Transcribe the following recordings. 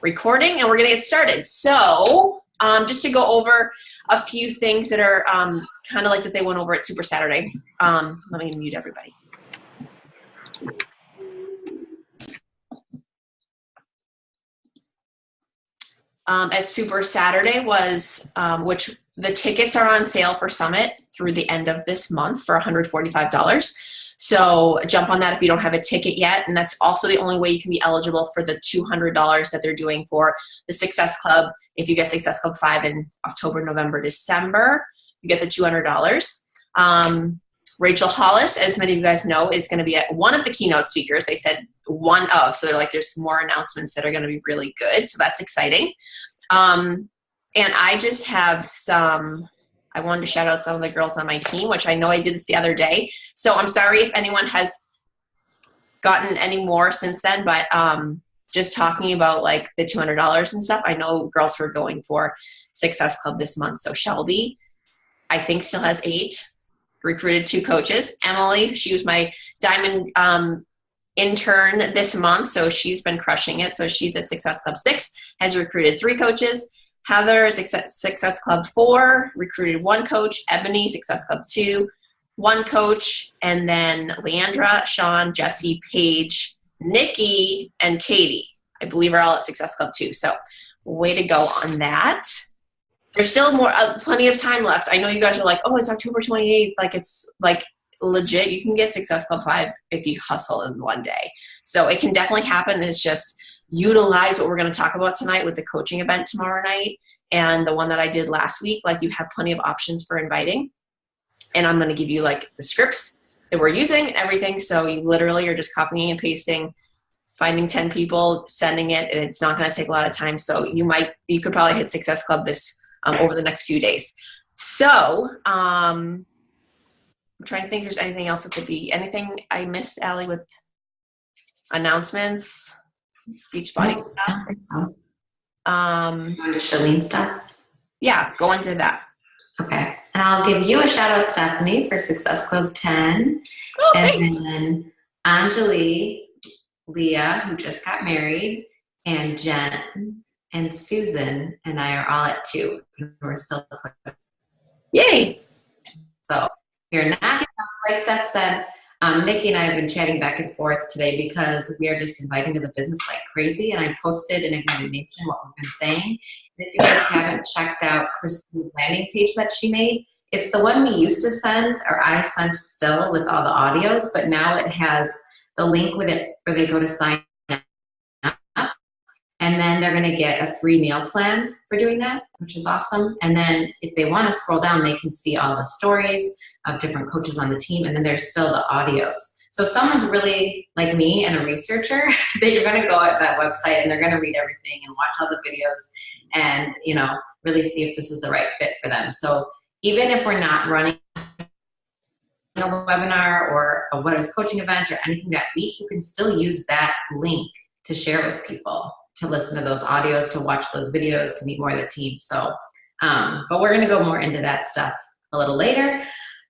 recording, and we're going to get started. So just to go over a few things that are kind of like that they went over at Super Saturday. Let me mute everybody. At Super Saturday was, which the tickets are on sale for Summit through the end of this month for $145. So jump on that if you don't have a ticket yet. And that's also the only way you can be eligible for the $200 that they're doing for the Success Club. If you get Success Club 5 in October, November, December, you get the $200. Rachel Hollis, as many of you guys know, is going to be at one of the keynote speakers. They said one of, so they're like, there's more announcements that are going to be really good. So that's exciting. And I just have I wanted to shout out some of the girls on my team, which I know I did this the other day. So I'm sorry if anyone has gotten any more since then, but just talking about like the $200 and stuff, I know girls were going for Success Club this month. So Shelby, I think still has 8, recruited 2 coaches. Emily, she was my diamond intern this month, so she's been crushing it. So she's at Success Club 6, has recruited 3 coaches. Heather, Success Club 4, recruited 1 coach. Ebony, Success Club 2, 1 coach. And then Leandra, Sean, Jesse, Paige, Nikki, and Katie, I believe, are all at Success Club 2. So way to go on that. There's still plenty of time left. I know you guys are like, oh, it's October 28th. Like, it's like legit. You can get Success Club 5 if you hustle in one day. So it can definitely happen. It's just utilize what we're going to talk about tonight with the coaching event tomorrow night and the one that I did last week. Like, you have plenty of options for inviting. And I'm going to give you like the scripts that we're using and everything. So you literally are just copying and pasting, finding 10 people, sending it, and it's not going to take a lot of time. So you could probably hit Success Club this over the next few days. So I'm trying to think if there's anything else that could be. Anything I missed, Allie, with announcements, Beachbody stuff? Going to Shalene stuff? Yeah, go into that. Okay. And I'll give you a shout out, Stephanie, for Success Club 10. Oh, and thanks. Then Anjali, Leah, who just got married, and Jen, and Susan, and I are all at 2. We're still. Yay. So you're not, like Steph said, Nikki and I have been chatting back and forth today because we are just inviting to the business like crazy, and I posted in Ignite Nation what we've been saying. If you guys haven't checked out Christine's landing page that she made, it's the one we used to send, or I sent still, with all the audios, but now it has the link with it where they go to sign up, and then they're going to get a free meal plan for doing that, which is awesome. And then if they want to scroll down, they can see all the stories of different coaches on the team, and then there's still the audios. So if someone's really like me and a researcher, they're going to go at that website and they're going to read everything and watch all the videos and, really see if this is the right fit for them. So even if we're not running a webinar or a What Is Coaching event or anything that week, you can still use that link to share with people, to listen to those audios, to watch those videos, to meet more of the team. So, but we're going to go more into that stuff a little later.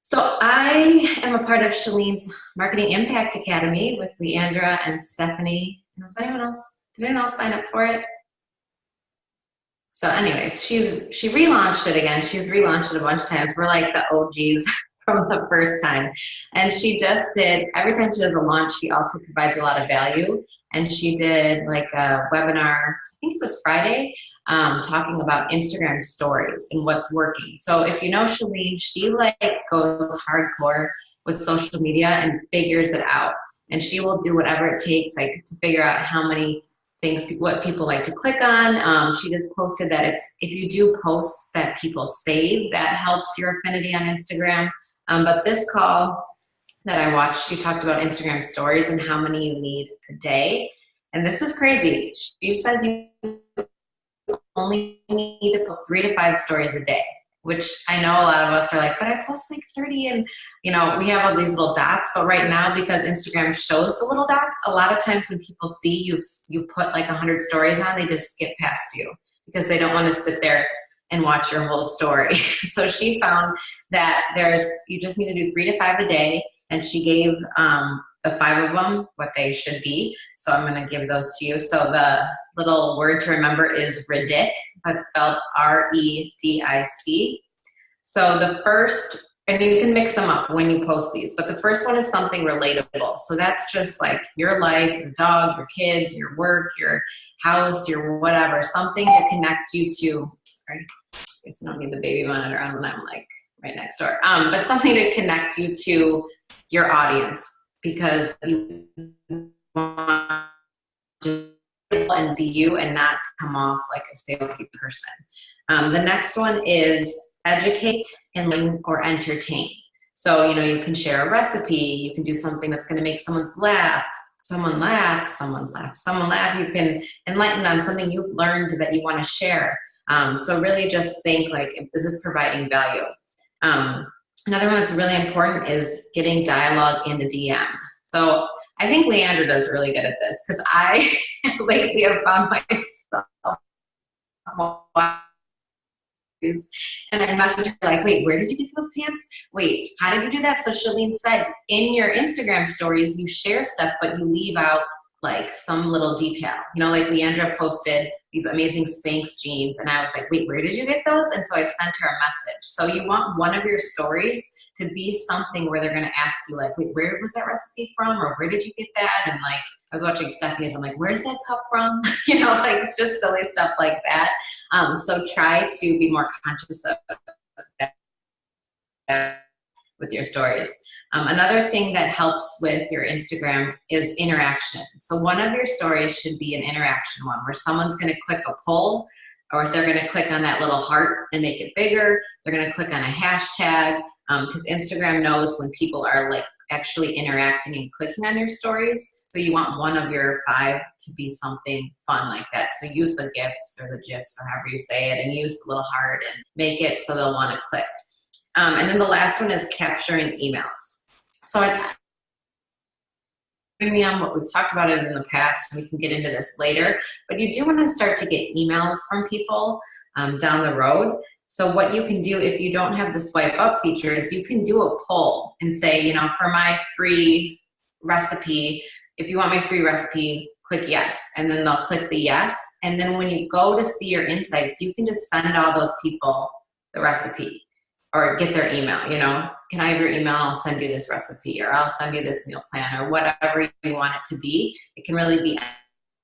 So I am a part of Shalene's Marketing Impact Academy with Leandra and Stephanie. Was anyone else? Did anyone else sign up for it? So anyways, she relaunched it again. She's relaunched it a bunch of times. We're like the OGs from the first time. And she just did, every time she does a launch, she also provides a lot of value. And she did like a webinar, I think it was Friday, talking about Instagram stories and what's working. So if you know Shalene, she like goes hardcore with social media and figures it out. And she will do whatever it takes, like, to figure out how many things, what people like to click on. She just posted that if you do posts that people save, that helps your affinity on Instagram. But this call that I watched, she talked about Instagram stories and how many you need a day. And this is crazy. She says you only need to post 3 to 5 stories a day, which I know a lot of us are like, but I post like 30 and, we have all these little dots. But right now, because Instagram shows the little dots, a lot of times when people see you put like 100 stories on, they just skip past you because they don't want to sit there and watch your whole story. So she found that you just need to do 3 to 5 a day. And she gave the 5 of them, what they should be. So I'm going to give those to you. So the little word to remember is REDIC. That's spelled REDIC. So the first, and you can mix them up when you post these, but the first one is something relatable. So that's just like your life, your dog, your kids, your work, your house, your whatever, something to connect you to. Sorry, I guess I don't need the baby monitor on when I'm like right next door. But something to connect you to your audience, because you want to and be you and not come off like a salesy person. The next one is educate, enlighten, or entertain. So, you know, you can share a recipe, you can do something that's going to make someone laugh. You can enlighten them, something you've learned that you want to share. So really just think like, is this providing value? Another one that's really important is getting dialogue in the DM. So I think Leandra does really good at this, because I lately have found myself and I message her like, wait, where did you get those pants? Wait, how did you do that? So Shalene said, in your Instagram stories, you share stuff, but you leave out like some little detail. You know, like Leandra posted these amazing Spanx jeans, and I was like, wait, where did you get those? And so I sent her a message. So you want one of your stories to be something where they're going to ask you like, wait, where was that recipe from? Or where did you get that? And like, I was watching Stephanie's, I'm like, where's that cup from? You know, like it's just silly stuff like that. So try to be more conscious of that with your stories. Another thing that helps with your Instagram is interaction. So one of your stories should be an interaction one, where someone's going to click a poll, or if they're going to click on that little heart and make it bigger, they're going to click on a hashtag, because Instagram knows when people are like actually interacting and clicking on your stories. So you want one of your 5 to be something fun like that. So use the GIFs or the GIFs, or however you say it, and use the little heart and make it so they'll want to click. And then the last one is capturing emails. So premium, what we've talked about it in the past, we can get into this later, but you do want to start to get emails from people down the road. So what you can do if you don't have the swipe up feature is you can do a poll and say, you know, for my free recipe, if you want my free recipe, click yes. And then they'll click the yes. And then when you go to see your insights, you can just send all those people the recipe or get their email, you know, can I have your email? I'll send you this recipe, or I'll send you this meal plan, or whatever you want it to be. It can really be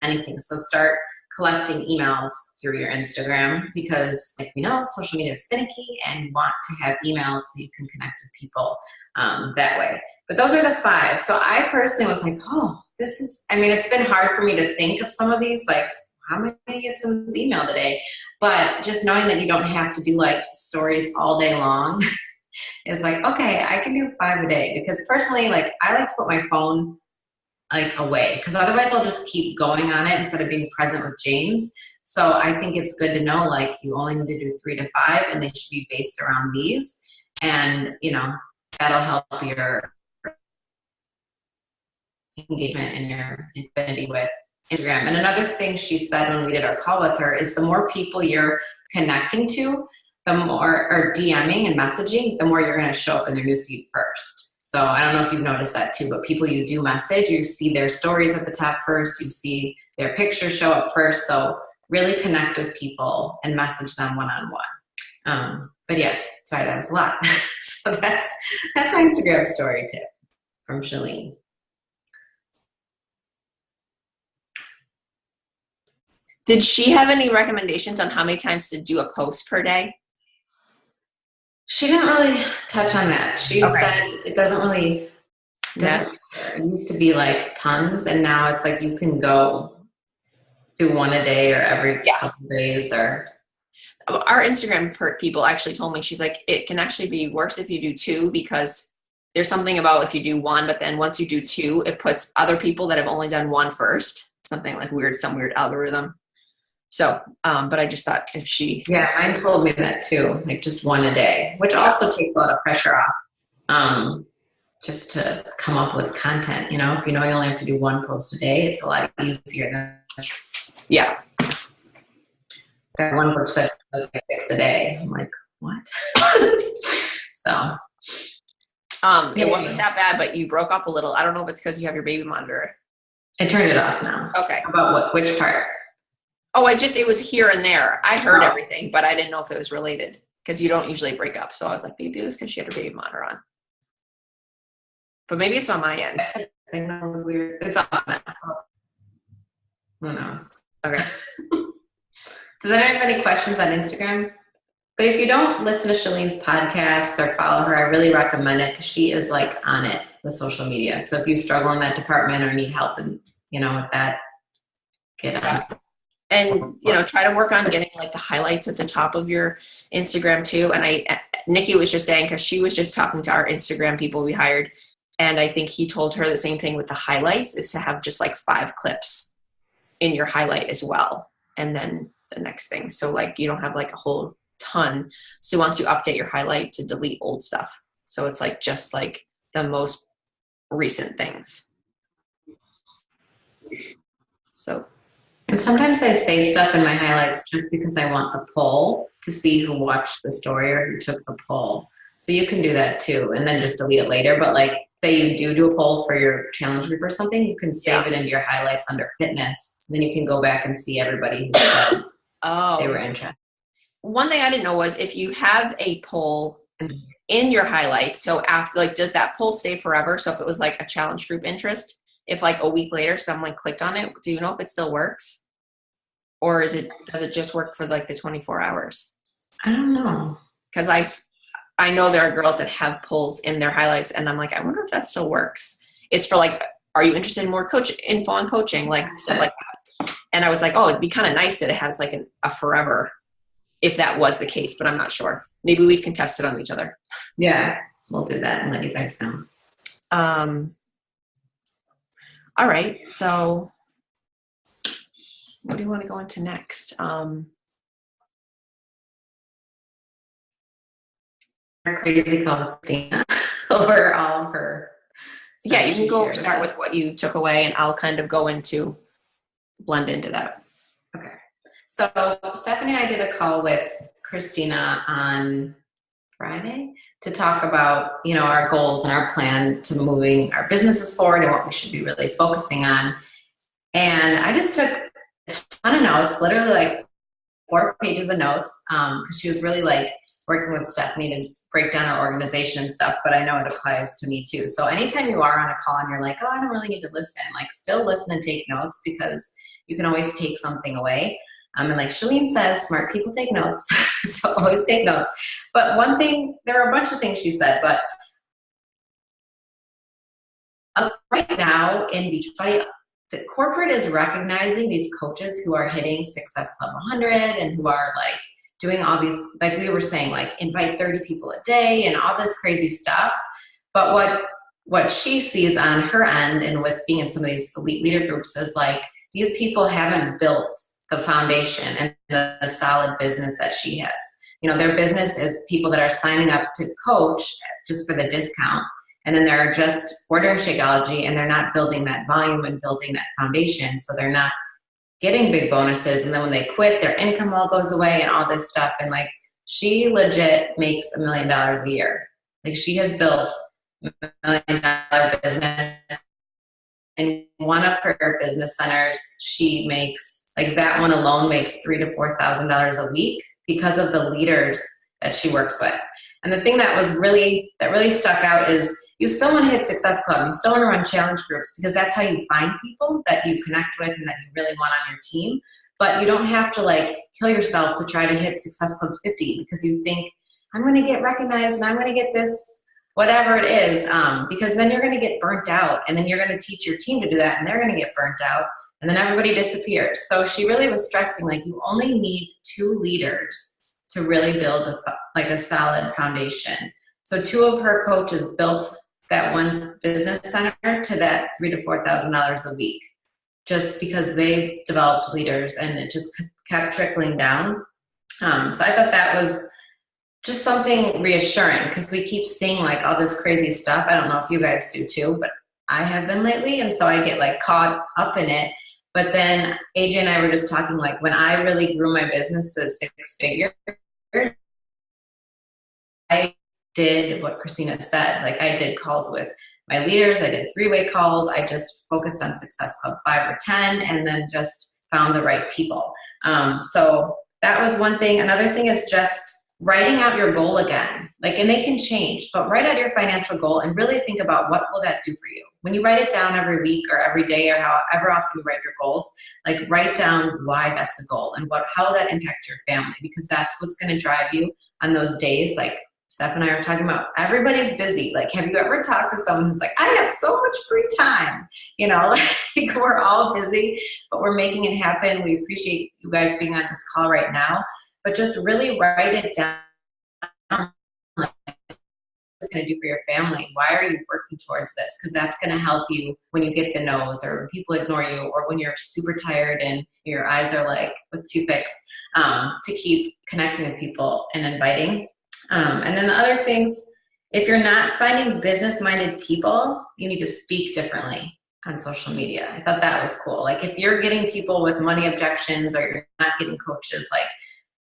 anything. So start collecting emails through your Instagram, because like we know, social media is finicky and you want to have emails so you can connect with people that way. But those are the 5. So I personally was like, oh, this is, I mean, it's been hard for me to think of some of these, like, how am I going to get someone's email today? But just knowing that you don't have to do like stories all day long is like, okay, I can do 5 a day. Because personally, like I like to put my phone like away, because otherwise I'll just keep going on it instead of being present with James. So I think it's good to know like you only need to do 3 to 5 and they should be based around these. And you know, that'll help your engagement and your affinity with Instagram. And another thing she said when we did our call with her is the more people you're connecting to, the more, or DMing and messaging, the more you're going to show up in their newsfeed first. So I don't know if you've noticed that too, but people you do message, you see their stories at the top first, you see their pictures show up first. So really connect with people and message them one-on-one. But yeah, sorry, that was a lot. So that's my Instagram story tip from Shalene. Did she have any recommendations on how many times to do a post per day? She didn't really touch on that. She said it doesn't really, it used to be like tons, and now it's like you can go do 1 a day or every couple of days. Or our Instagram people actually told me, she's like, it can actually be worse if you do 2, because there's something about if you do 1, but then once you do 2, it puts other people that have only done 1 first. Something like some weird algorithm. So, but I just thought if she... Yeah, mine told me that too, like just 1 a day, which also takes a lot of pressure off, just to come up with content, you know, if you know you only have to do 1 post a day, it's a lot easier than... Yeah. That one person does like 6 a day. I'm like, what? So, It wasn't that bad, but you broke up a little. I don't know if it's because you have your baby monitor. I turned it off now. Okay. About which part? Oh, it was here and there. I heard everything, but I didn't know if it was related because you don't usually break up. So I was like, maybe it was because she had her baby monitor on. But maybe it's on my end. Signal was weird. It's off now. So who knows? Okay. Does anyone have any questions on Instagram? But if you don't listen to Shalene's podcasts or follow her, I really recommend it because she is like on it with social media. So if you struggle in that department or need help and with that, get on. And try to work on getting like the highlights at the top of your Instagram too. And Nikki was just saying, because she was just talking to our Instagram people we hired, and I think he told her the same thing with the highlights is to have just like 5 clips in your highlight as well, and then the next thing. So like you don't have like a whole ton. So once you update your highlight, to delete old stuff. So it's like just like the most recent things. So. And sometimes I save stuff in my highlights just because I want the poll to see who watched the story or who took the poll. So you can do that too, and then just delete it later. But like, say you do a poll for your challenge group or something, you can save it into your highlights under fitness. Then you can go back and see everybody who said they were interested. One thing I didn't know was if you have a poll in your highlights, so after, like, does that poll stay forever? So if it was like a challenge group interest, if like a week later someone clicked on it, do you know if it still works? Or does it just work for like the 24 hours? I don't know. Because I know there are girls that have polls in their highlights, and I'm like, I wonder if that still works. It's for like, are you interested in more info on coaching? Like stuff like that. And I was like, oh, it'd be kind of nice that it has like a forever, if that was the case, but I'm not sure. Maybe we can test it on each other. Yeah, we'll do that and let you guys know. All right, so what do you want to go into next? Crazy call Christina or all of her. Yeah, you can go start with what you took away, and I'll kind of blend into that. Okay. So Stephanie and I did a call with Christina on Friday to talk about, our goals and our plan to moving our businesses forward and what we should be really focusing on. And I just took a ton of notes, literally like 4 pages of notes, because she was really like working with Stephanie to break down our organization and stuff, but I know it applies to me too. So anytime you are on a call and you're like, oh, I don't really need to listen, like still listen and take notes, because you can always take something away. And like Shalene says, smart people take notes, so always take notes. But one thing, there are a bunch of things she said, but right now in Beachbody, the corporate is recognizing these coaches who are hitting Success Club 100 and who are like doing all these, like we were saying, like invite 30 people a day and all this crazy stuff. But what she sees on her end and with being in some of these elite leader groups is like these people haven't built the foundation and the solid business that she has. Their business is people that are signing up to coach just for the discount. And then they're just ordering Shakeology and they're not building that volume and building that foundation. So they're not getting big bonuses. And then when they quit, their income all goes away and all this stuff. And like, she legit makes $1 million a year. Like she has built $1 million business. In one of her business centers, she makes, like that one alone makes $3,000 to $4,000 a week because of the leaders that she works with. And the thing that really stuck out is you still want to hit Success Club. You still want to run challenge groups because that's how you find people that you connect with and that you really want on your team. But you don't have to like kill yourself to try to hit Success Club 50 because you think, I'm going to get recognized and I'm going to get this, whatever it is, because then you're going to get burnt out and then you're going to teach your team to do that and they're going to get burnt out and then everybody disappears. So she really was stressing like you only need 2 leaders to really build a solid foundation. So 2 of her coaches built that one business center to that $3,000 to $4,000 a week, just because they developed leaders and it just kept trickling down. So I thought that was just something reassuring because we keep seeing like all this crazy stuff. I don't know if you guys do too, but I have been lately. And so I get like caught up in it. But then AJ and I were just talking like when I really grew my business to 6 figures, I did what Christina said. Like I did calls with my leaders, I did 3-way calls, I just focused on Success Club 5 or 10, and then just found the right people. So that was one thing. Another thing is just writing out your goal again. Like, and they can change, but write out your financial goal and really think about what will that do for you. When you write it down every week or every day or however often you write your goals, like write down why that's a goal and how that impact your family, because that's what's going to drive you on those days. Like Steph and I are talking about, everybody's busy. Like, have you ever talked to someone who's like, I have so much free time? You know, like we're all busy, but we're making it happen. We appreciate you guys being on this call right now, but just really write it down. Like, what it's going to do for your family. Why are you working towards this? Because that's going to help you when you get the no's or when people ignore you or when you're super tired and your eyes are like with toothpicks, to keep connecting with people and inviting. And then the other things, if you're not finding business-minded people, you need to speak differently on social media. I thought that was cool. Like if you're getting people with money objections or you're not getting coaches, like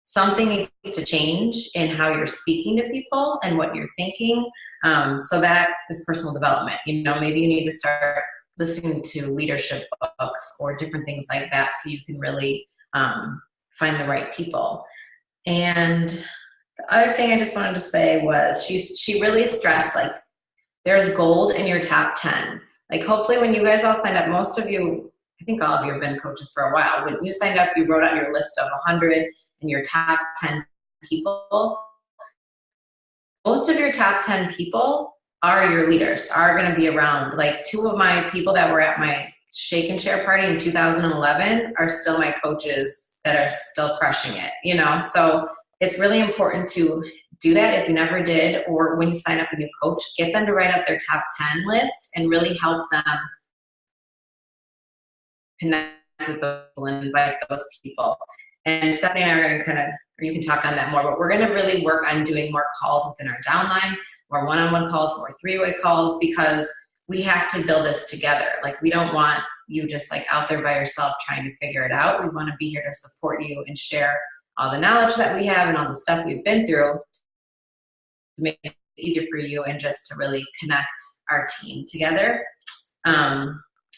something needs to change in how you're speaking to people and what you're thinking. So that is personal development. You know, maybe you need to start listening to leadership books or different things like that so you can really find the right people. And the other thing I just wanted to say was she really stressed, like, there's gold in your top 10. Like, hopefully when you guys all signed up, most of you, I think all of you have been coaches for a while. When you signed up, you wrote out your list of 100 and your top 10 people. Most of your top 10 people are your leaders, are going to be around. Like 2 of my people that were at my Shake and Share party in 2011 are still my coaches that are still crushing it, you know? So it's really important to do that if you never did, or when you sign up a new coach, get them to write up their top 10 list and really help them connect with those people and invite those people. And Stephanie and I are going to kind of, or you can talk on that more, but we're going to really work on doing more calls within our downline, more one-on-one calls, more 3-way calls, because we have to build this together. Like, we don't want you just like out there by yourself trying to figure it out. We want to be here to support you and share all the knowledge that we have and all the stuff we've been through to make it easier for you and just to really connect our team together.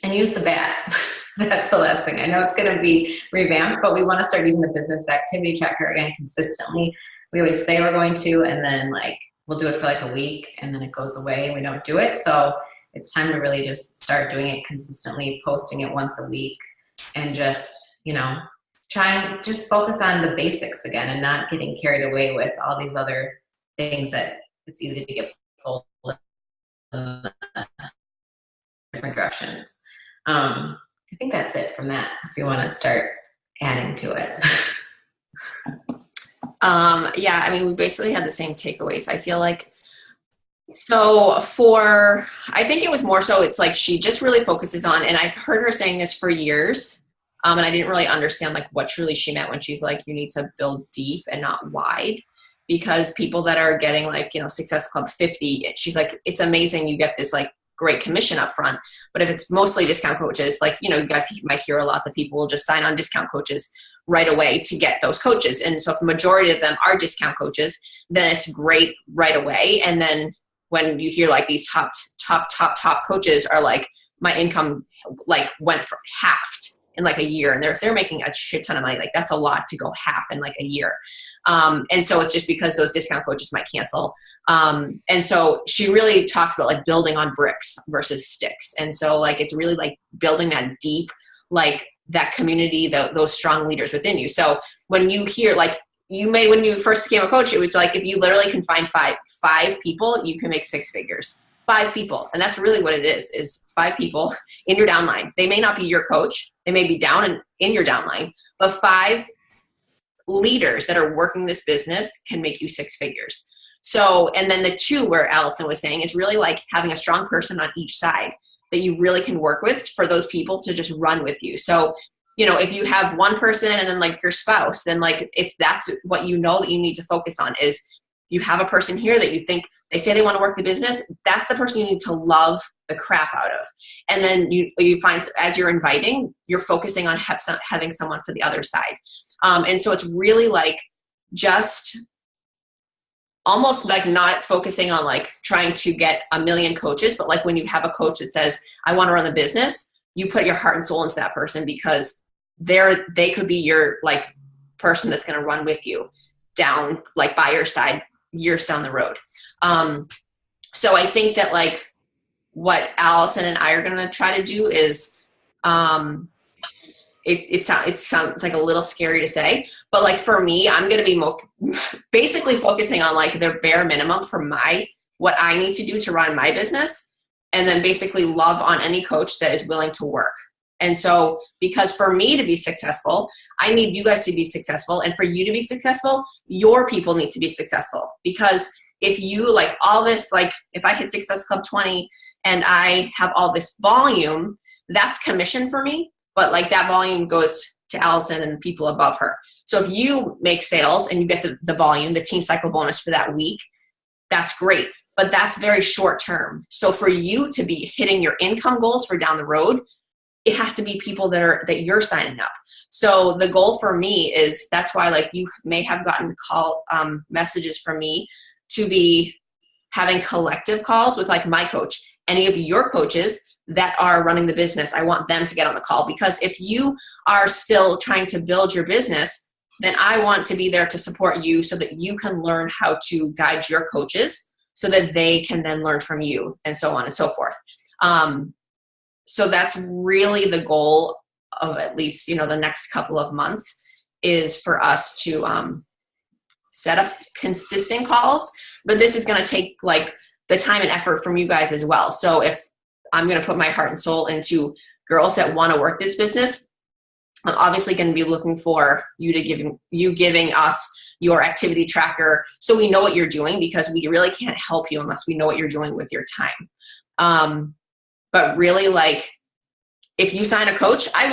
And use the BAT. That's the last thing. I know it's going to be revamped, but we want to start using the business activity tracker again consistently. We always say we're going to, and then like we'll do it for like a week and then it goes away and we don't do it. So it's time to really just start doing it consistently, posting it once a week, and just, you know, try and just focus on the basics again and not getting carried away with all these other things that it's easy to get pulled in different directions. I think that's it from that, if you want to start adding to it. Yeah, I mean, we basically had the same takeaways. I feel like, so I think it was more so it's like she just really focuses on, and I've heard her saying this for years, and I didn't really understand like what truly she meant when she's like, you need to build deep and not wide, because people that are getting like, you know, Success Club 50, she's like, it's amazing you get this like great commission up front, but if it's mostly discount coaches, like, you know, you guys might hear a lot that people will just sign on discount coaches right away to get those coaches. And so if a majority of them are discount coaches, then it's great right away. And then when you hear like these top coaches are like, my income like went for halved in like a year, and they're making a shit ton of money. Like, that's a lot to go half in like a year. And so it's just because those discount coaches might cancel. And so she really talks about like building on bricks versus sticks. And so like, it's really like building that deep, like that community, those strong leaders within you. So when you hear like, when you first became a coach, it was like, if you literally can find five people, you can make 6 figures. 5 people. And that's really what it is 5 people in your downline. They may not be your coach. They may be down in your downline, but 5 leaders that are working this business can make you 6 figures. So, and then the 2 where Allison was saying is really like having a strong person on each side that you really can work with for those people to just run with you. So, you know, if you have one person and then like your spouse, then like if that's what you know that you need to focus on is you have a person here that you think they say they want to work the business, that's the person you need to love the crap out of. And then you find as you're inviting, you're focusing on having someone for the other side. And so it's really like just almost like not focusing on like trying to get a million coaches, but like when you have a coach that says, I want to run the business, you put your heart and soul into that person because they could be your like person that's going to run with you down like by your side years down the road. So I think that like what Allison and I are going to try to do is, it sounds like a little scary to say, but like for me, I'm going to be basically focusing on like the bare minimum for what I need to do to run my business, and then basically love on any coach that is willing to work. And so, because for me to be successful, I need you guys to be successful. And for you to be successful, your people need to be successful. Because if you like all this, like if I hit Success Club 20 and I have all this volume, that's commission for me. But like that volume goes to Allison and the people above her. So if you make sales and you get the volume, the team cycle bonus for that week, that's great. But that's very short term. So for you to be hitting your income goals for down the road, it has to be people that you're signing up. So the goal for me is, that's why like you may have gotten messages from me to be having collective calls with like my coach, any of your coaches that are running the business. I want them to get on the call, because if you are still trying to build your business, then I want to be there to support you so that you can learn how to guide your coaches so that they can then learn from you, and so on and so forth. So that's really the goal of at least, the next couple of months, is for us to set up consistent calls. But this is going to take like the time and effort from you guys as well. So if I'm going to put my heart and soul into girls that want to work this business, I'm obviously going to be looking for you giving us your activity tracker so we know what you're doing, because we really can't help you unless we know what you're doing with your time. But really, like, if you sign a coach, I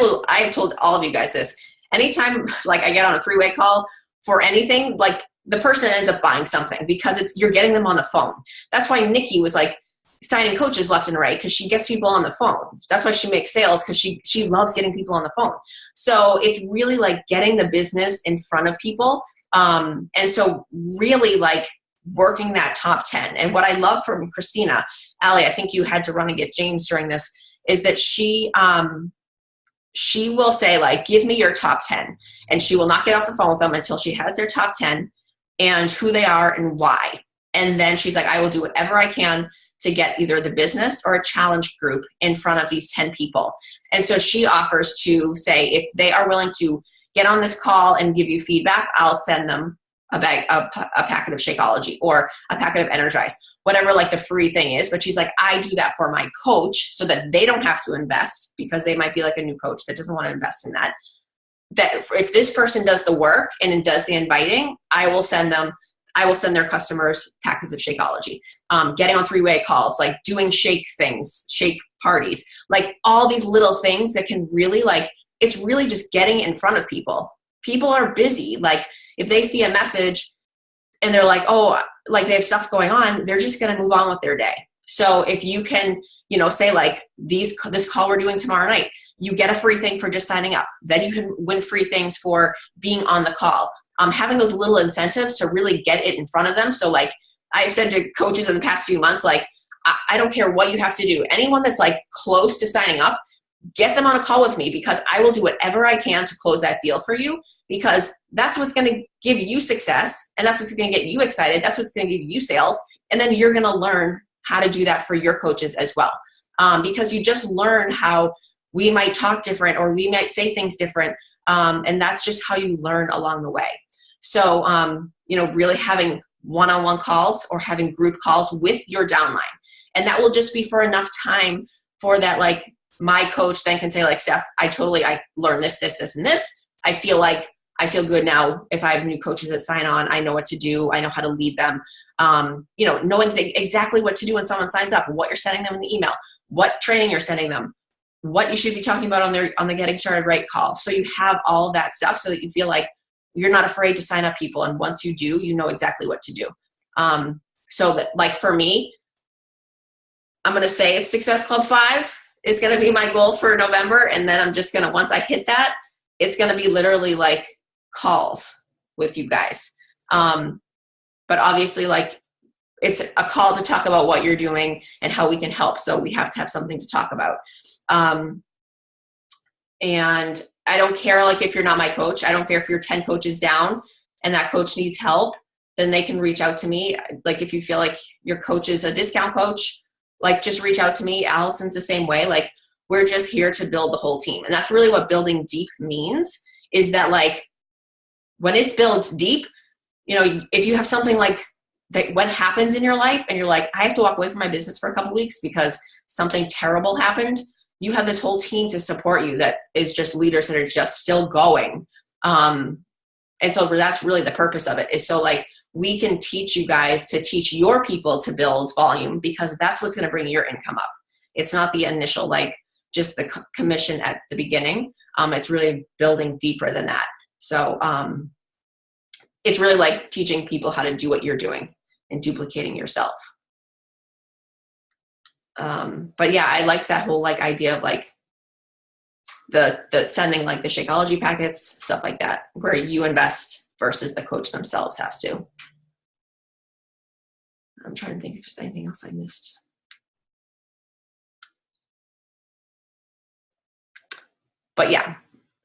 have told all of you guys this. Anytime like I get on a 3-way call for anything, like the person ends up buying something because you're getting them on the phone. That's why Nikki was like signing coaches left and right, because she gets people on the phone. That's why she makes sales, because she loves getting people on the phone. So it's really like getting the business in front of people. And so really like working that top 10. And what I love from Christina, Allie, I think you had to run and get James during this, is that she will say like, give me your top 10. And she will not get off the phone with them until she has their top 10 and who they are and why. And then she's like, I will do whatever I can to get either the business or a challenge group in front of these 10 people. And so she offers to say, if they are willing to get on this call and give you feedback, I'll send them a packet of Shakeology or a packet of Energize, whatever like the free thing is. But she's like, I do that for my coach so that they don't have to invest, because they might be like a new coach that doesn't want to invest in that. That if this person does the work and does the inviting, I will send their customers packets of Shakeology. Getting on 3-way calls, like doing shake things, shake parties, like all these little things that can really like, it's really just getting in front of people. People are busy. Like if they see a message and they're like, oh, like they have stuff going on, they're just going to move on with their day. So if you can, say like this call we're doing tomorrow night, you get a free thing for just signing up. Then you can win free things for being on the call. Having those little incentives to really get it in front of them. So like I've said to coaches in the past few months, like, I don't care what you have to do. Anyone that's like close to signing up, get them on a call with me, because I will do whatever I can to close that deal for you, because that's what's going to give you success. And that's what's going to get you excited. That's what's going to give you sales. And then you're going to learn how to do that for your coaches as well. Because you just learn how we might talk different, or we might say things different. And that's just how you learn along the way. So, really having one-on-one calls or having group calls with your downline. And that will just be for enough time for that, like my coach then can say like, Steph, I learned this, and this. I feel good now. If I have new coaches that sign on, I know what to do. I know how to lead them. Knowing exactly what to do when someone signs up, what you're sending them in the email, what training you're sending them, what you should be talking about on the Getting Started Right call. So you have all of that stuff so that you feel like you're not afraid to sign up people. And once you do, you know exactly what to do. So that, like for me, I'm going to say it's Success Club 5 is going to be my goal for November. And then I'm just going to, once I hit that, it's going to be literally like calls with you guys. but obviously like it's a call to talk about what you're doing and how we can help. So we have to have something to talk about. And I don't care, like, if you're not my coach, I don't care if you're 10 coaches down and that coach needs help, then they can reach out to me. Like, if you feel like your coach is a discount coach, like, just reach out to me. Allison's the same way. Like, we're just here to build the whole team. And that's really what building deep means, is that, like, when it's built deep, you know, if you have something like that, what happens in your life and you're like, I have to walk away from my business for a couple weeks because something terrible happened, you have this whole team to support you that is just leaders that are just still going. And so that's really the purpose of it, is so like we can teach you guys to teach your people to build volume, because that's what's going to bring your income up. It's not the initial, like, just the commission at the beginning. It's really building deeper than that. So it's really like teaching people how to do what you're doing and duplicating yourself. But yeah, I liked that whole like idea of like the sending like the Shakeology packets, stuff like that, where you invest versus the coach themselves has to. I'm trying to think if there's anything else I missed. But yeah,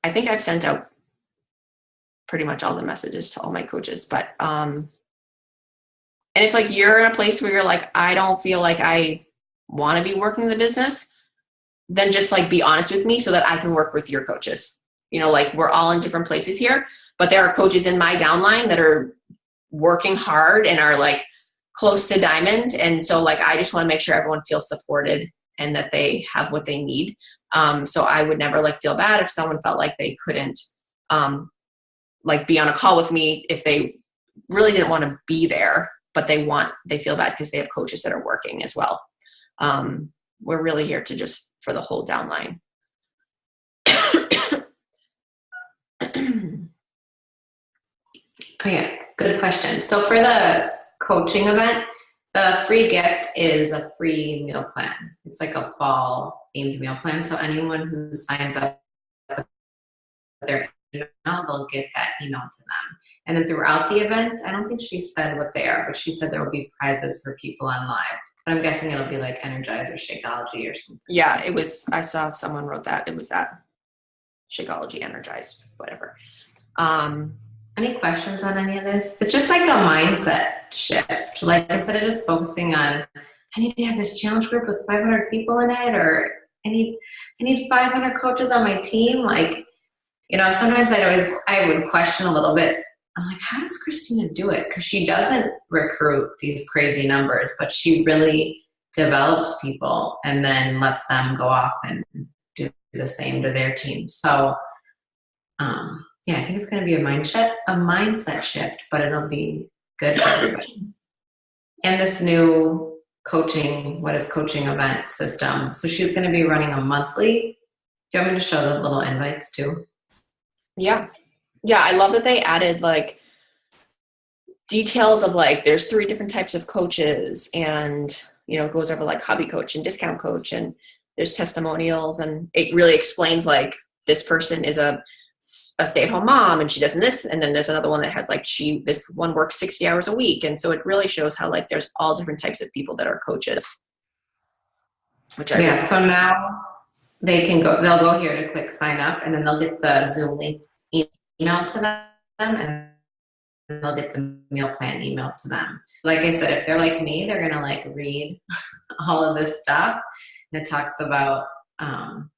I think I've sent out pretty much all the messages to all my coaches. But and if like you're in a place where you're like, I don't feel like I want to be working the business, then just like be honest with me so that I can work with your coaches. You know, like, we're all in different places here, but there are coaches in my downline that are working hard and are like close to diamond. And so like, I just want to make sure everyone feels supported and that they have what they need. So I would never like feel bad if someone felt like they couldn't like be on a call with me if they really didn't want to be there, but they feel bad because they have coaches that are working as well. We're really here to just for the whole downline. Oh yeah, good question. So for the coaching event, the free gift is a free meal plan. It's like a fall themed meal plan. So anyone who signs up with their email, they'll get that email to them. And then throughout the event, I don't think she said what they are, but she said there will be prizes for people on live. But I'm guessing it'll be like Energize or Shakeology or something. Yeah, it was, I saw someone wrote that. It was that Shakeology, Energize, whatever. Any questions on any of this? It's just like a mindset shift. Like, instead of just focusing on, I need to have this challenge group with 500 people in it, or I need 500 coaches on my team. Like, you know, sometimes I would question a little bit. I'm like, how does Christina do it? Because she doesn't recruit these crazy numbers, but she really develops people and then lets them go off and do the same to their team. So, yeah, I think it's going to be a mindset shift, but it'll be good for everybody. And this new coaching event system. So she's going to be running a monthly. Do you want me to show the little invites too? Yeah. Yeah, I love that they added like details of like, there's 3 different types of coaches, and, you know, it goes over like hobby coach and discount coach, and there's testimonials, and it really explains like this person is a stay-at-home mom and she does this, and then there's another one that has like this one works 60 hours a week, and so it really shows how like there's all different types of people that are coaches. So now they'll go here to click sign up, and then they'll get the Zoom link emailed to them, and they'll get the meal plan emailed to them. Like I said, if they're like me, they're gonna like read all of this stuff, and it talks about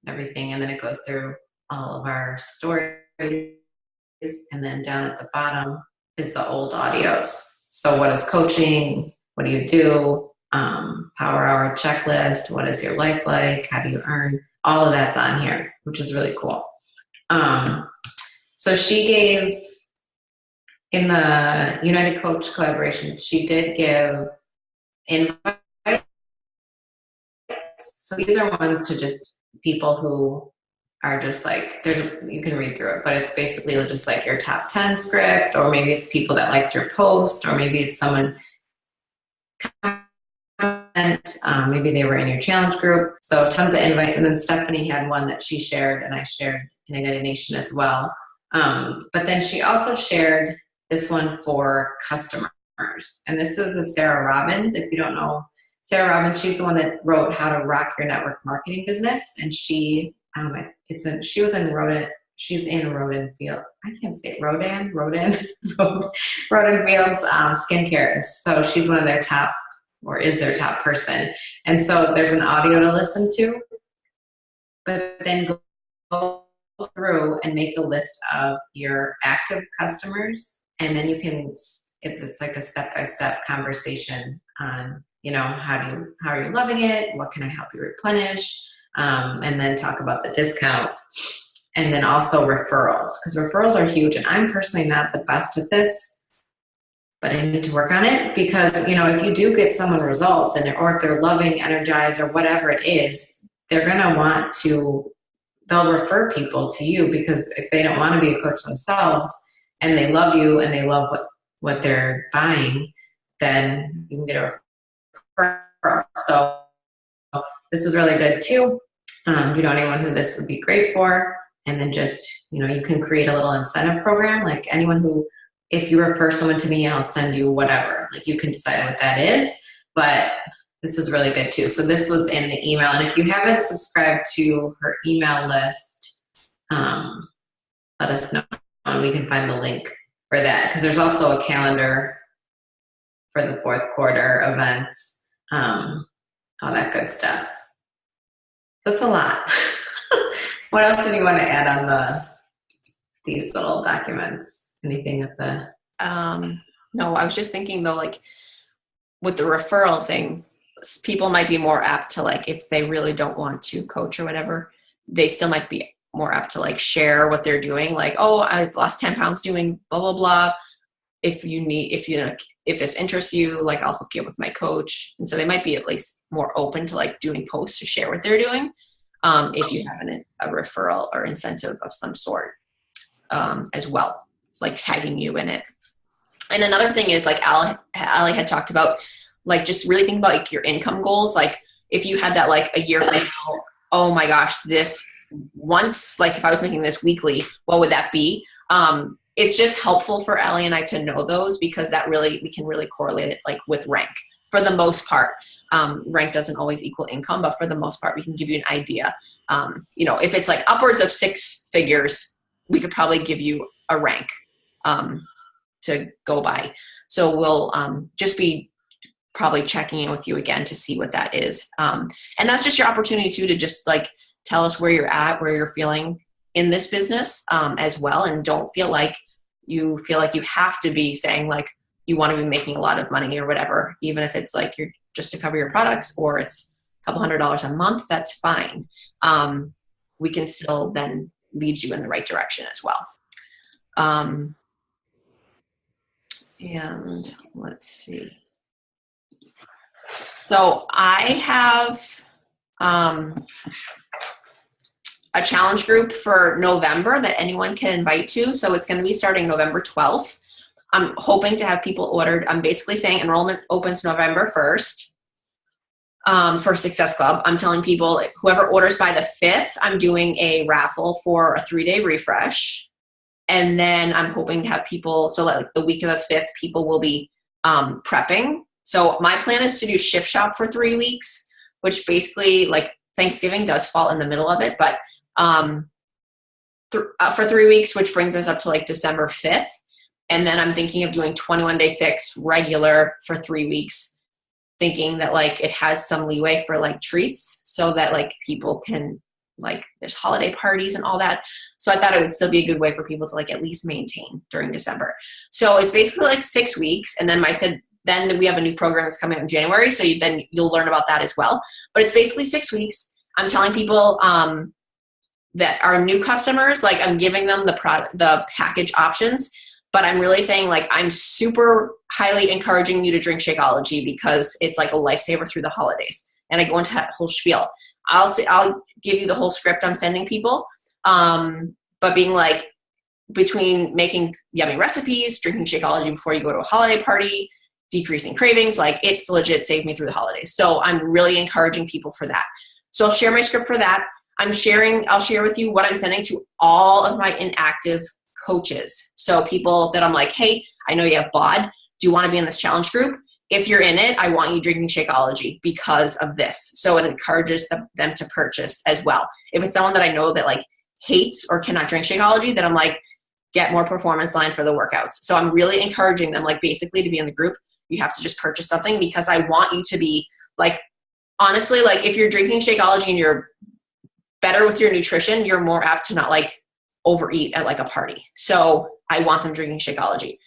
everything, and then it goes through all of our stories, and then down at the bottom is the old audios. So what is coaching? What do you do? Power hour checklist. What is your life like? How do you earn? All of that's on here, which is really cool. So she gave, in the United Coach collaboration, she did give invites. So these are ones to just people who are just like, you can read through it, but it's basically just like your top 10 script, or maybe it's people that liked your post, or maybe it's someone, maybe they were in your challenge group. So tons of invites. And then Stephanie had one that she shared, and I shared in Ignited Nation as well. But then she also shared this one for customers. And this is a Sarah Robbins. If you don't know Sarah Robbins, she's the one that wrote How to Rock Your Network Marketing Business. And she was in Rodan. She's in Rodan Field. I can't say it. Rodan Fields skincare. And so she's one of their top, or is their top person. And so there's an audio to listen to, but then go through and make a list of your active customers. And then you can, it's like a step-by-step conversation on, how are you loving it? What can I help you replenish? And then talk about the discount. And then also referrals, because referrals are huge. And I'm personally not the best at this, but I need to work on it because, if you do get someone results or if they're loving Energize or whatever it is, they're going to they'll refer people to you, because if they don't want to be a coach themselves and they love you and they love what they're buying, then you can get a referral. So this was really good too. Anyone who this would be great for. And then just, you can create a little incentive program, like anyone who, if you refer someone to me, I'll send you whatever. Like you can decide what that is, but this is really good too. So this was in the email. And if you haven't subscribed to her email list, let us know and we can find the link for that. Because there's also a calendar for the fourth quarter events, all that good stuff. That's a lot. What else did you want to add on these little documents? Anything with the? No, I was just thinking though, like with the referral thing, people might be more apt to, like, if they really don't want to coach or whatever, they still might be more apt to like share what they're doing. Like, oh, I've lost 10 pounds doing blah, blah, blah. If this interests you, like I'll hook you up with my coach. And so they might be at least more open to like doing posts to share what they're doing. If you have a referral or incentive of some sort as well, like tagging you in it. And another thing is, like Allie had talked about, like just really think about like your income goals. Like if you had that like a year from now, oh my gosh, this once, like if I was making this weekly, what would that be? It's just helpful for Allie and I to know those, because we can really correlate it like with rank for the most part. Rank doesn't always equal income, but for the most part, we can give you an idea. If it's like upwards of 6 figures, we could probably give you a rank to go by. So we'll just be probably checking in with you again to see what that is. And that's just your opportunity too, to just like tell us where you're at, where you're feeling in this business as well. And don't feel like you have to be saying like you want to be making a lot of money or whatever, even if it's like you're just to cover your products or it's a couple $100s a month, that's fine. We can still then lead you in the right direction as well. And let's see. So I have a challenge group for November that anyone can invite to. So it's going to be starting November 12th. I'm hoping to have people ordered. I'm basically saying enrollment opens November 1st for Success Club. I'm telling people whoever orders by the 5th, I'm doing a raffle for a 3-day refresh. And then I'm hoping to have people, so like the week of the 5th, people will be prepping. So my plan is to do Shift Shop for 3 weeks, which basically like Thanksgiving does fall in the middle of it, but for 3 weeks, which brings us up to like December 5th. And then I'm thinking of doing 21-day fixed regular for 3 weeks, thinking that like it has some leeway for like treats so that like people can, like there's holiday parties and all that. So I thought it would still be a good way for people to like at least maintain during December. So it's basically like 6 weeks. And then then we have a new program that's coming out in January. So you'll learn about that as well. But it's basically 6 weeks. I'm telling people that are new customers, like I'm giving them the package options, but I'm really saying like I'm super highly encouraging you to drink Shakeology because it's like a lifesaver through the holidays. And I go into that whole spiel. I'll give you the whole script I'm sending people, but being like between making yummy recipes, drinking Shakeology before you go to a holiday party, decreasing cravings, like it's legit saved me through the holidays. So I'm really encouraging people for that. So I'll share my script for that. I'll share with you what I'm sending to all of my inactive coaches. So people that I'm like, hey, I know you have BOD. do you want to be in this challenge group? If you're in it, I want you drinking Shakeology because of this. So it encourages them to purchase as well. If it's someone that I know that like hates or cannot drink Shakeology, then I'm like, get more Performance Line for the workouts. So I'm really encouraging them, like basically to be in the group, you have to just purchase something, because I want you to be like, honestly, like if you're drinking Shakeology and you're better with your nutrition, you're more apt to not like overeat at like a party. So I want them drinking Shakeology.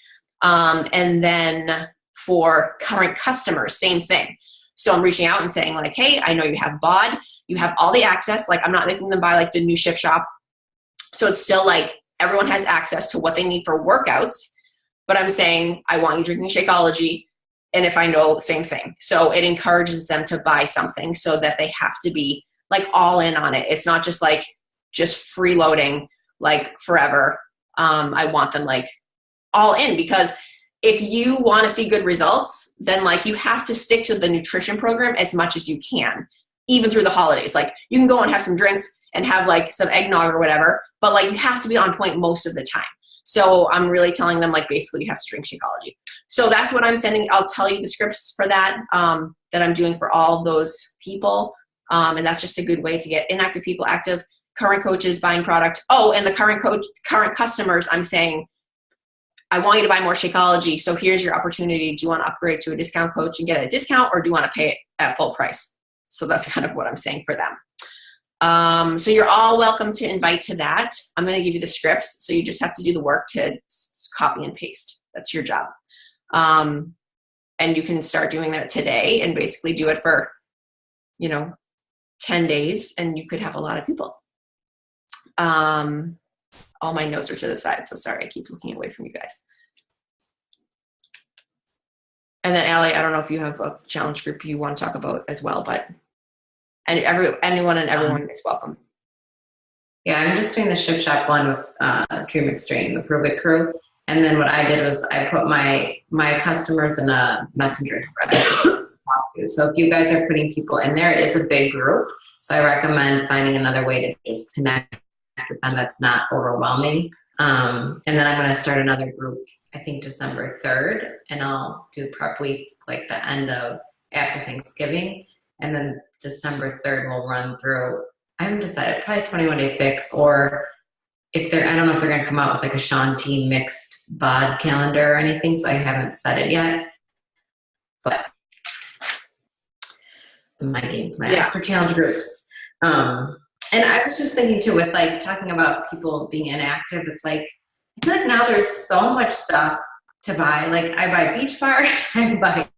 And then for current customers, same thing. So I'm reaching out and saying like, hey, I know you have BOD, you have all the access. Like I'm not making them buy like the new Shift Shop. So it's still like everyone has access to what they need for workouts, but I'm saying I want you drinking Shakeology. And if I know, same thing. So it encourages them to buy something so that they have to be like all in on it. It's not just like just freeloading like forever. I want them like all in, because if you want to see good results, then like you have to stick to the nutrition program as much as you can, even through the holidays. Like you can go and have some drinks and have like some eggnog or whatever, but like you have to be on point most of the time. So I'm really telling them like basically you have to drink Shakeology. So that's what I'm sending. I'll tell you the scripts for that, that I'm doing for all those people. And that's just a good way to get inactive people active, current coaches buying product. Oh, and the current customers, I'm saying, I want you to buy more Shakeology. So here's your opportunity. Do you want to upgrade to a discount coach and get a discount, or do you want to pay it at full price? So that's kind of what I'm saying for them. So you're all welcome to invite to that. I'm going to give you the scripts. So you just have to do the work to copy and paste. That's your job. And you can start doing that today and basically do it for, 10 days, and you could have a lot of people. All my notes are to the side, so sorry, I keep looking away from you guys. And then Allie, I don't know if you have a challenge group you want to talk about as well, but anyone and everyone is welcome. Yeah, I'm just doing the Shift Shop one with Dream Extreme, the Prove It crew. And then what I did was I put my customers in a messenger thread. So if you guys are putting people in there, it is a big group. So I recommend finding another way to just connect with them that's not overwhelming. And then I'm going to start another group, I think December 3rd, and I'll do prep week like the end of after Thanksgiving. And then December 3rd we'll run through, I haven't decided, probably 21 Day Fix, or if they're, I don't know if they're going to come out with like a Shaun T mixed BOD calendar or anything. So I haven't said it yet, but my game plan for challenge groups. And I was just thinking too, with like talking about people being inactive, it's like, I feel like now there's so much stuff to buy. Like I buy beach bars, I buy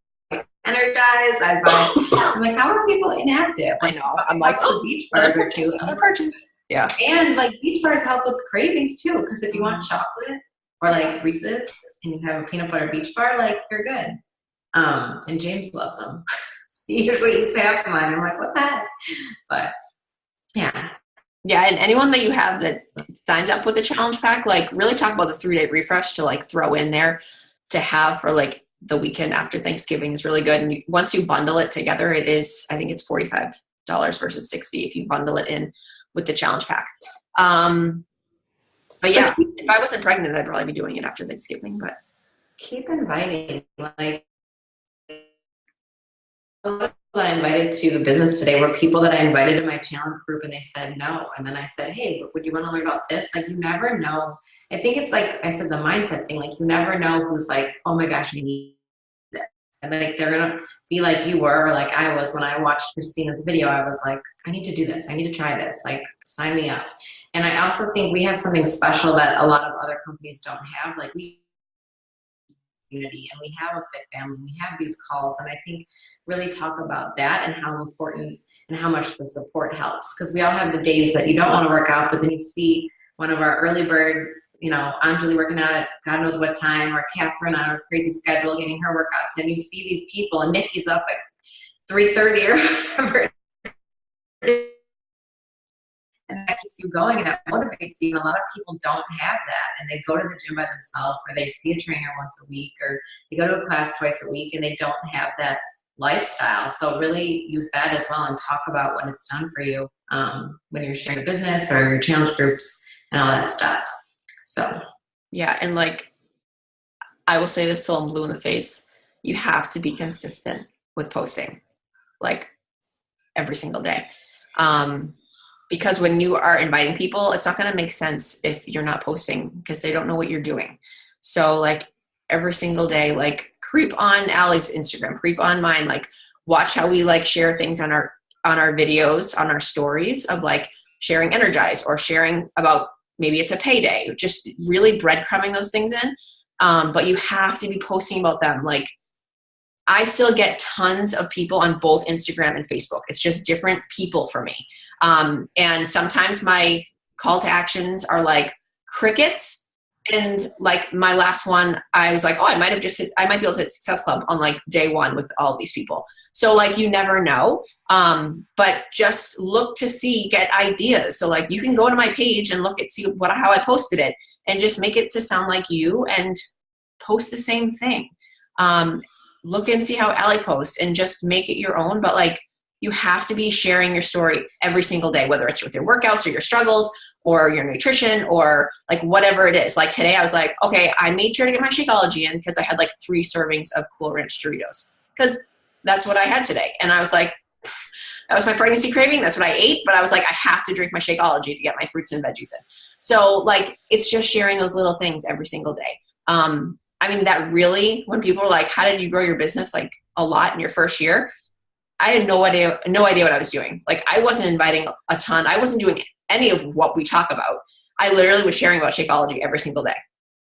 Energize, I'm like, how are people inactive? I know. I'm like, beach bars are cute. Other purchase. Yeah. And like beach bars help with cravings too, because if you want chocolate or like Reese's and you have a peanut butter beach bar, like you're good. And James loves them. He usually eats half of mine. I'm like, what the heck? But yeah. Yeah, and anyone that you have that signs up with the challenge pack, like really talk about the 3-day refresh to like throw in there to have for like the weekend after Thanksgiving is really good. And once you bundle it together, it is, I think it's $45 versus $60 if you bundle it in with the challenge pack. But yeah, if I wasn't pregnant, I'd probably be doing it after Thanksgiving, but keep inviting. Like that I invited to the business today were people that I invited to my challenge group and they said no. And then I said, hey, would you want to learn about this? Like you never know. I think it's like I said, the mindset thing, like you never know who's like, oh my gosh, I need this. And like they're going to be like you were, or like I was when I watched Christina's video. I was like, I need to do this. I need to try this. Like sign me up. And I also think we have something special that a lot of other companies don't have. Like we community and we have a fit family. We have these calls, and I think really talk about that and how important and how much the support helps. Because we all have the days that you don't want to work out, but then you see one of our early bird, Anjali working out at God knows what time, or Catherine on her crazy schedule getting her workouts, and you see these people, and Nikki's up at 3:30 or whatever. And that keeps you going and that motivates you. And a lot of people don't have that. And they go to the gym by themselves, or they see a trainer once a week, or they go to a class twice a week, and they don't have that lifestyle. So really use that as well and talk about what it's done for you when you're sharing a business or your challenge groups and all that stuff. So yeah, and like I will say this till I'm blue in the face. You have to be consistent with posting, like every single day. Because when you are inviting people, it's not going to make sense if you're not posting because they don't know what you're doing. So like every single day, like creep on Allie's Instagram, creep on mine, like watch how we like share things on our videos, on our stories of like sharing Energize or sharing about maybe it's a payday, just really breadcrumbing those things in. But you have to be posting about them. Like I still get tons of people on both Instagram and Facebook. It's just different people for me. And sometimes my call to actions are like crickets. And like my last one, I was like, oh, I might be able to hit Success Club on like day one with all of these people. So like, you never know. But just look to see, get ideas. So like you can go to my page and look at, see how I posted it and just make it to sound like you and post the same thing. Look and see how Allie posts and just make it your own. But like, you have to be sharing your story every single day, whether it's with your workouts or your struggles or your nutrition or like whatever it is. Like today I was like, okay, I made sure to get my Shakeology in because I had like 3 servings of Cool Ranch Doritos because that's what I had today. And I was like, that was my pregnancy craving. That's what I ate. But I was like, I have to drink my Shakeology to get my fruits and veggies in. So like, it's just sharing those little things every single day. I mean, that really, when people are like, how did you grow your business like a lot in your first year? I had no idea what I was doing. Like I wasn't inviting a ton. I wasn't doing any of what we talk about. I literally was sharing about Shakeology every single day.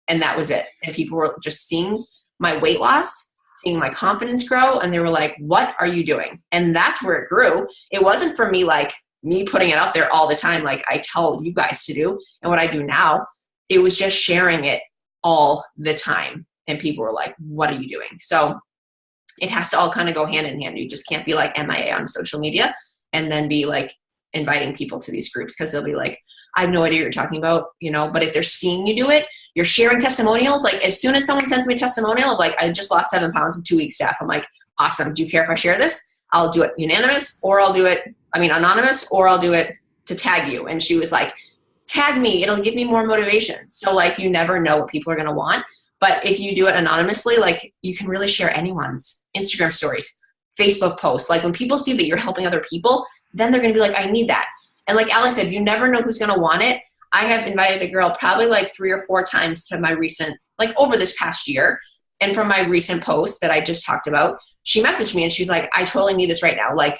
And that was it. And people were just seeing my weight loss, seeing my confidence grow. And they were like, what are you doing? And that's where it grew. It wasn't for me, like me putting it out there all the time, like I tell you guys to do and what I do now. It was just sharing it all the time. And people were like, what are you doing? So it has to all kind of go hand in hand. You just can't be like MIA on social media and then be like inviting people to these groups because they'll be like, I have no idea what you're talking about, you know, but if they're seeing you do it, you're sharing testimonials. Like as soon as someone sends me a testimonial of like, I just lost 7 pounds in 2 weeks, Steph, I'm like, awesome. Do you care if I share this? I'll do it anonymous or I'll do it to tag you. And she was like, tag me, it'll give me more motivation. So like, you never know what people are going to want. But if you do it anonymously, like you can really share anyone's Instagram stories, Facebook posts. Like when people see that you're helping other people, then they're going to be like, I need that. And like Alice said, you never know who's going to want it. I have invited a girl probably like 3 or 4 times to my recent, like over this past year. And from my recent post that I just talked about, she messaged me and she's like, I totally need this right now. Like,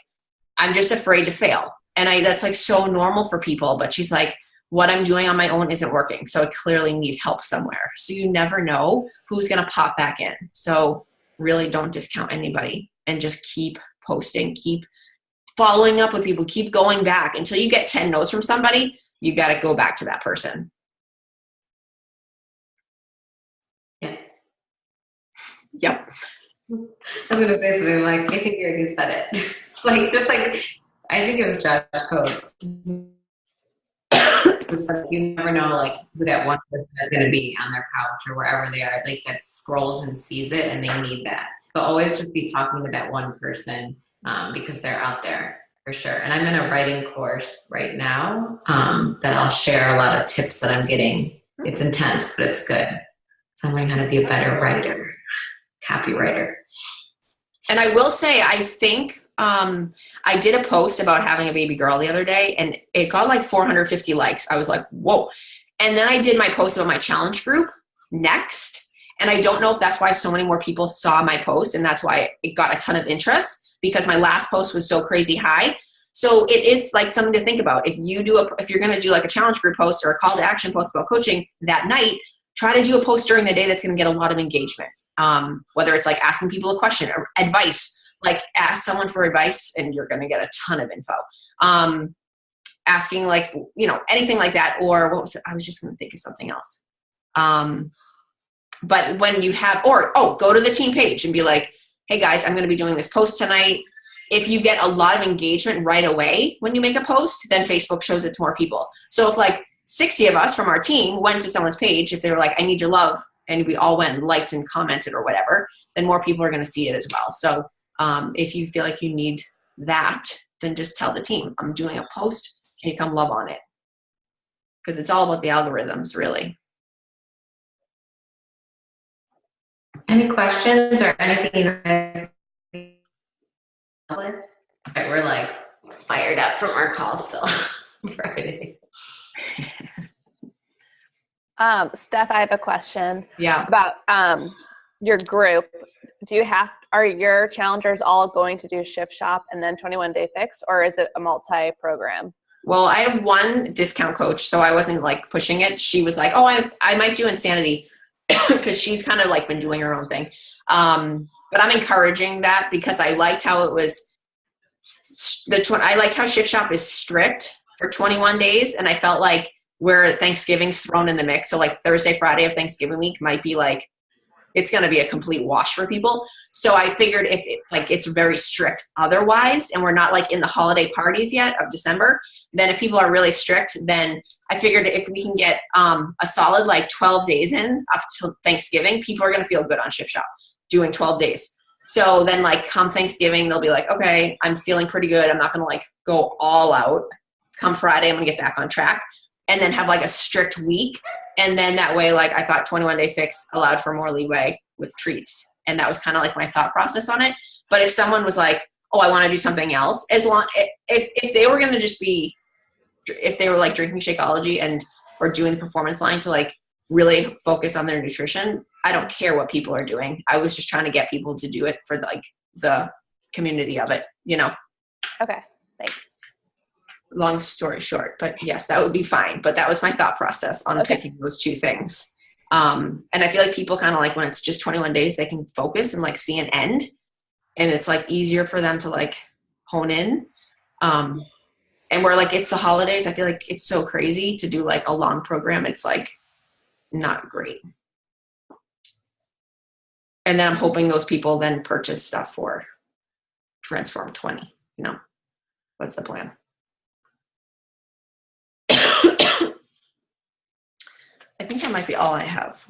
I'm just afraid to fail. And that's like so normal for people. But she's like, what I'm doing on my own isn't working. So I clearly need help somewhere. So you never know who's going to pop back in. So really don't discount anybody and just keep posting, keep following up with people, keep going back until you get 10 no's from somebody. You got to go back to that person. Yeah. Yep. I was going to say something like, I think you already said it. Like, just like, I think it was Josh Coates. You never know like who that one person is going to be on their couch or wherever they are, like that scrolls and sees it and they need that. So always just be talking to that one person because they're out there for sure. And I'm in a writing course right now that I'll share a lot of tips that I'm getting. It's intense, but it's good. So I'm learning how to be a better writer, copywriter. And I will say, I think I did a post about having a baby girl the other day and it got like 450 likes. I was like, whoa. And then I did my post about my challenge group next. And I don't know if that's why so many more people saw my post and that's why it got a ton of interest because my last post was so crazy high. So it is like something to think about. If you're going to do like a challenge group post or a call to action post about coaching that night, try to do a post during the day that's going to get a lot of engagement. Whether it's like asking people a question or advice, like ask someone for advice and you're going to get a ton of info. Asking like, you know, anything like that. Or what was it? I was just going to think of something else. But when you have, go to the team page and be like, hey guys, I'm going to be doing this post tonight. If you get a lot of engagement right away when you make a post, then Facebook shows it to more people. So if like 60 of us from our team went to someone's page, if they were like, I need your love, and we all went and liked and commented or whatever, then more people are going to see it as well. So if you feel like you need that, then just tell the team, I'm doing a post. Can you come love on it? Because it's all about the algorithms, really. Any questions or anything you guys with? Okay, we're like fired up from our call still. Friday. Steph, I have a question. Yeah. About your group. Are your challengers all going to do Shift Shop and then 21 Day Fix, or is it a multi-program? Well, I have one discount coach, so I wasn't like pushing it. She was like, oh, I might do Insanity because she's kind of like been doing her own thing. But I'm encouraging that because I liked how it was I liked how Shift Shop is strict for 21 days. And I felt like where Thanksgiving's thrown in the mix. So like Thursday, Friday of Thanksgiving week might be like, it's going to be a complete wash for people. So I figured if it's very strict otherwise, and we're not like in the holiday parties yet of December, then if people are really strict, then I figured if we can get a solid like 12 days in up to Thanksgiving, people are going to feel good on Shift Shop doing 12 days. So then like come Thanksgiving, they'll be like, okay, I'm feeling pretty good. I'm not going to like go all out. Come Friday, I'm going to get back on track, and then have like a strict week. And then that way, like I thought 21 Day Fix allowed for more leeway with treats. And that was kind of like my thought process on it. But if someone was like, oh, I want to do something else, if they were going to just be, if they were like drinking Shakeology and or doing the performance line to like really focus on their nutrition, I don't care what people are doing. I was just trying to get people to do it for like the community of it, you know? Okay, thanks. Long story short, but yes, that would be fine. But that was my thought process on picking those two things. And I feel like people kind of like when it's just 21 days, they can focus and like see an end, and it's like easier for them to like hone in. And where like it's the holidays, I feel like it's so crazy to do like a long program. It's like not great. And then I'm hoping those people then purchase stuff for Transform 20, you know, what's the plan? I think that might be all I have.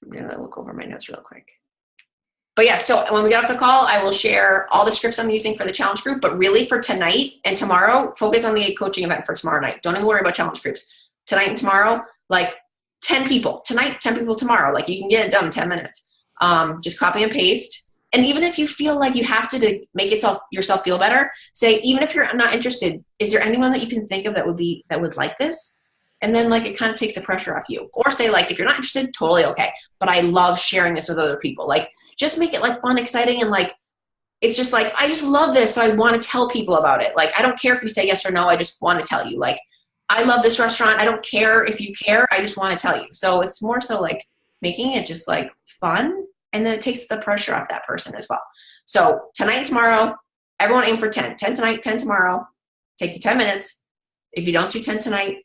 I'm going to look over my notes real quick. But yeah, so when we get off the call, I will share all the scripts I'm using for the challenge group, but really for tonight and tomorrow, focus on the coaching event for tomorrow night. Don't even worry about challenge groups. Tonight and tomorrow, like 10 people. Tonight, 10 people tomorrow. Like you can get it done in 10 minutes. Just copy and paste. And even if you feel like you have to make yourself feel better, say, even if you're not interested, is there anyone that you can think of that would like this? And then like it kind of takes the pressure off you. Or say like, if you're not interested, totally okay. But I love sharing this with other people. Like just make it like fun, exciting, and like, it's just like, I just love this. So I want to tell people about it. Like, I don't care if you say yes or no. I just want to tell you, like, I love this restaurant. I don't care if you care. I just want to tell you. So it's more so like making it just like fun. And then it takes the pressure off that person as well. So tonight and tomorrow, everyone aim for 10. 10 tonight, 10 tomorrow. Take you 10 minutes. If you don't do 10 tonight,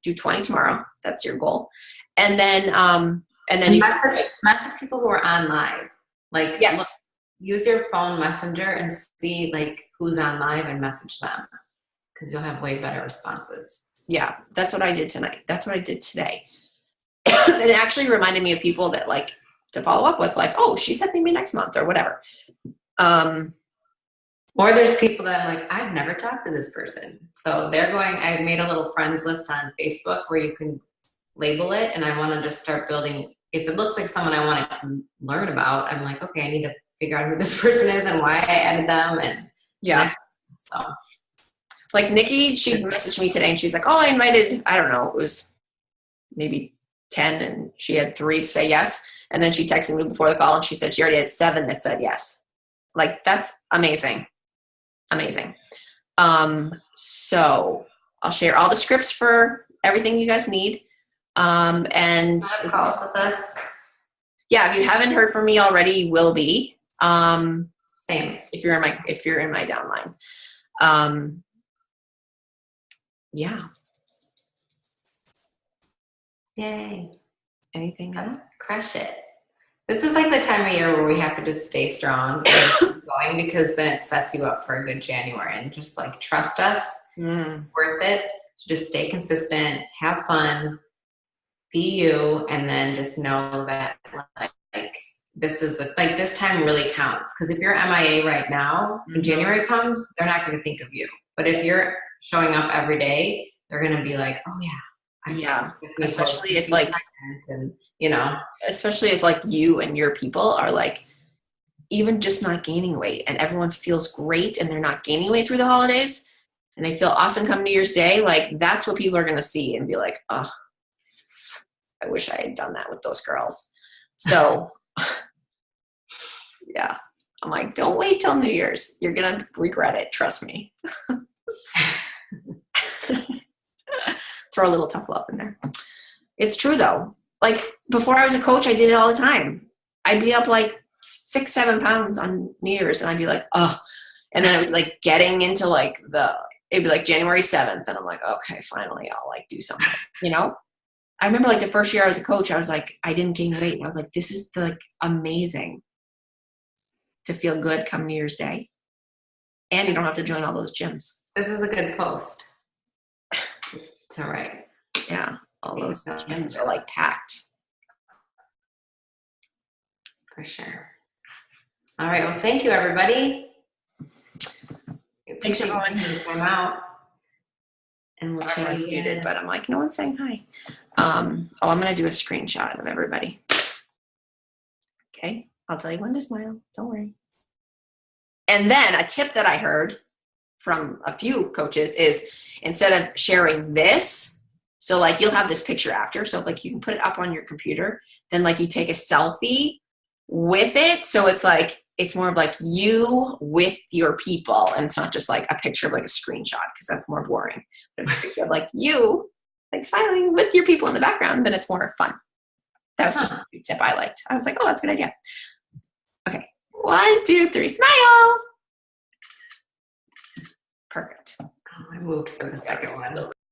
do 20 tomorrow. That's your goal. And then you message people who are on live. Like, yes. Use your phone messenger and see like who's on live and message them, because you'll have way better responses. Yeah, that's what I did tonight. That's what I did today. And it actually reminded me of people that like to follow up with, like, oh, she said maybe next month or whatever. Or there's people that I'm like, I've never talked to this person. So I made a little friends list on Facebook where you can label it, and I want to just start building. If it looks like someone I want to learn about, I'm like, okay, I need to figure out who this person is and why I added them. And yeah. So like Nikki, she messaged me today and she's like, oh, I invited, I don't know, it was maybe 10 and she had 3 say yes. And then she texted me before the call and she said she already had 7 that said yes. Like, that's amazing. Amazing. So I'll share all the scripts for everything you guys need. And calls with us. Yeah, if you haven't heard from me already, you will be. Same. If you're in my downline. Yeah. Yay. Anything else? Crush it. This is like the time of year where we have to just stay strong and keep going, because then it sets you up for a good January. And just like trust us, worth it. So just stay consistent, have fun, be you, and then just know that like this is this time really counts. Because if you're MIA right now, when January comes, they're not going to think of you. But if you're showing up every day, they're going to be like, oh yeah, Yeah, We especially both if like and you know, especially if like you and your people are like even just not gaining weight and everyone feels great and they're not gaining weight through the holidays and they feel awesome come New Year's Day, like that's what people are going to see and be like, oh, I wish I had done that with those girls. So yeah, I'm like, don't wait till New Year's. You're going to regret it. Trust me. Throw a little tough love in there. It's true though. Like before I was a coach, I did it all the time. I'd be up like 6-7 pounds on New Year's and I'd be like, oh, and then it was like getting into like it'd be like January 7th. And I'm like, okay, finally I'll like do something, you know? I remember like the first year I was a coach, I was like, I didn't gain weight. And I was like, this is like amazing to feel good come New Year's Day. And you don't have to join all those gyms. this is a good post. It's all right. Yeah. All those gyms are like packed. For sure. All right. Well, thank you, everybody. Thanks, everyone. Taking the time out. And we'll chat Everyone's again. muted, but I'm like, no one's saying hi. I'm going to do a screenshot of everybody. Okay. I'll tell you when to smile. Don't worry. And then a tip that I heard from a few coaches is instead of sharing this, so like you'll have this picture after, so like you can put it up on your computer, then like you take a selfie with it. So it's like, it's more of like you with your people. And it's not just like a picture of like a screenshot because that's more boring. But it's a picture of like you like smiling with your people in the background, then it's more fun. That was just a tip I liked. I was like, oh, that's a good idea. Okay. 1, 2, 3, smile. Perfect. Oh, I moved for the second one.